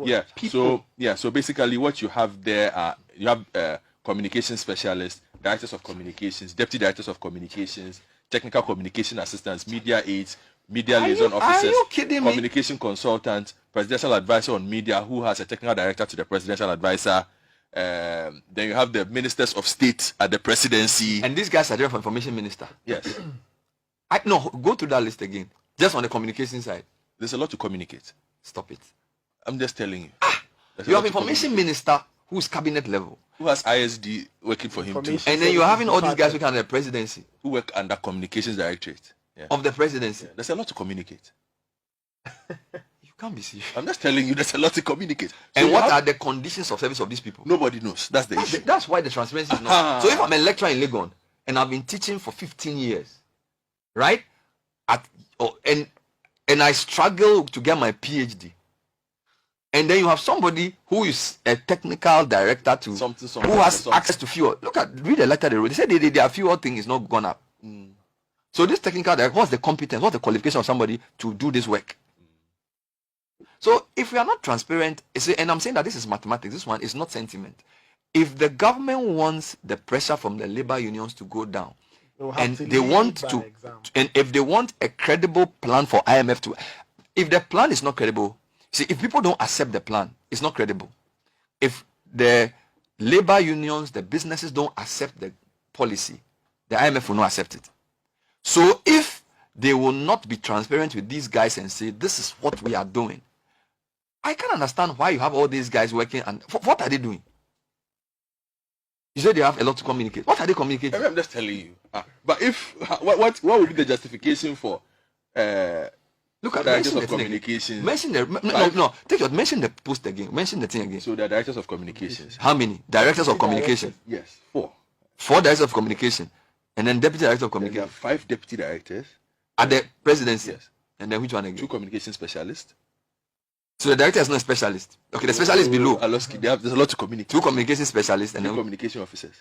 Yeah. People. So basically, what you have there are you have communication specialists, directors of communications, deputy directors of communications, technical communication assistants, media aides, media liaison officers, are you kidding me? communication consultant, presidential advisor on media, who has a technical director to the presidential advisor. Then you have the ministers of state at the presidency. And these guys are there for information minister. Yes. No, go to that list again. Just on the communication side. There's a lot to communicate. Stop it. I'm just telling you. You have information minister who's cabinet level. Who has ISD working for him too. And then you're having all these guys working under the presidency. Who work under communications directorate. Yeah. Of the presidency. Yeah. There's a lot to communicate. You can't be serious. I'm just telling you, there's a lot to communicate. So and what are the conditions of service of these people? Nobody knows. That's the issue. That's why the transparency is not. So if I'm a lecturer in Legon and I've been teaching for 15 years, right? And I struggle to get my PhD. And then you have somebody who is a technical director to who has access to fuel. Read the letter they wrote. They said their fuel thing is not gone up. So this technical director, what's the competence, what's the qualification of somebody to do this work? So if we are not transparent, and I'm saying that this is mathematics, this one is not sentiment. If the government wants the pressure from the labor unions to go down, and they want to, and if they want a credible plan for IMF to, if the plan is not credible, see, if people don't accept the plan, it's not credible. If the labor unions, the businesses don't accept the policy, the IMF will not accept it. So if they will not be transparent with these guys and say, this is what we are doing, I can't understand why you have all these guys working and what are they doing? You said they have a lot to communicate. What are they communicating? I'm just telling you. But if what would be the justification for look at directors of communications? Mention the mention the post again. Mention the thing again. So the directors of communications. How many directors of communication? Yes, 4. 4 directors of communication, and then deputy director of communication. There are 5 deputy directors at the presidency. Yes. And then which one again? 2 communication specialists. So the director is not a specialist. Okay, the specialist below. There's a lot to communicate. 2 communication specialists and 2 then communication officers.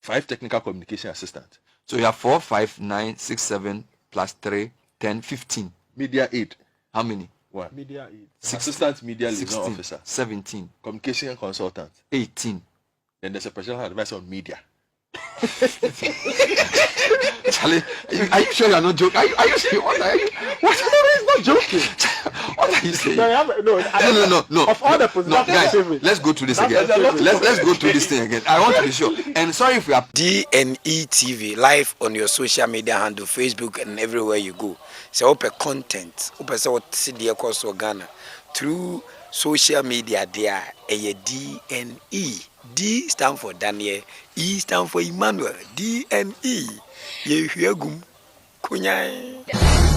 5 technical communication assistants. So you have 4, 5, 9, 6, 7 plus 3, 10, 15. Media aid. How many? 1. Media aid. Assistant media liaison 16, officer. 17. Communication consultant. 18. Then there's a presidential advisor on media. Charlie, are you sure you're not joking? Are you sure? What are you? What? He's not joking. What are you saying? No. Of all the positions, guys, let's go through this again. Let's go through this thing again. I want to be sure. And sorry if we are DNE TV live on your social media handle, Facebook and everywhere you go. So open content. Open so what see across Ghana through social media. There a DNE. D stand for Daniel, E stand for Emmanuel. DNE. Ye hear gum kunyai.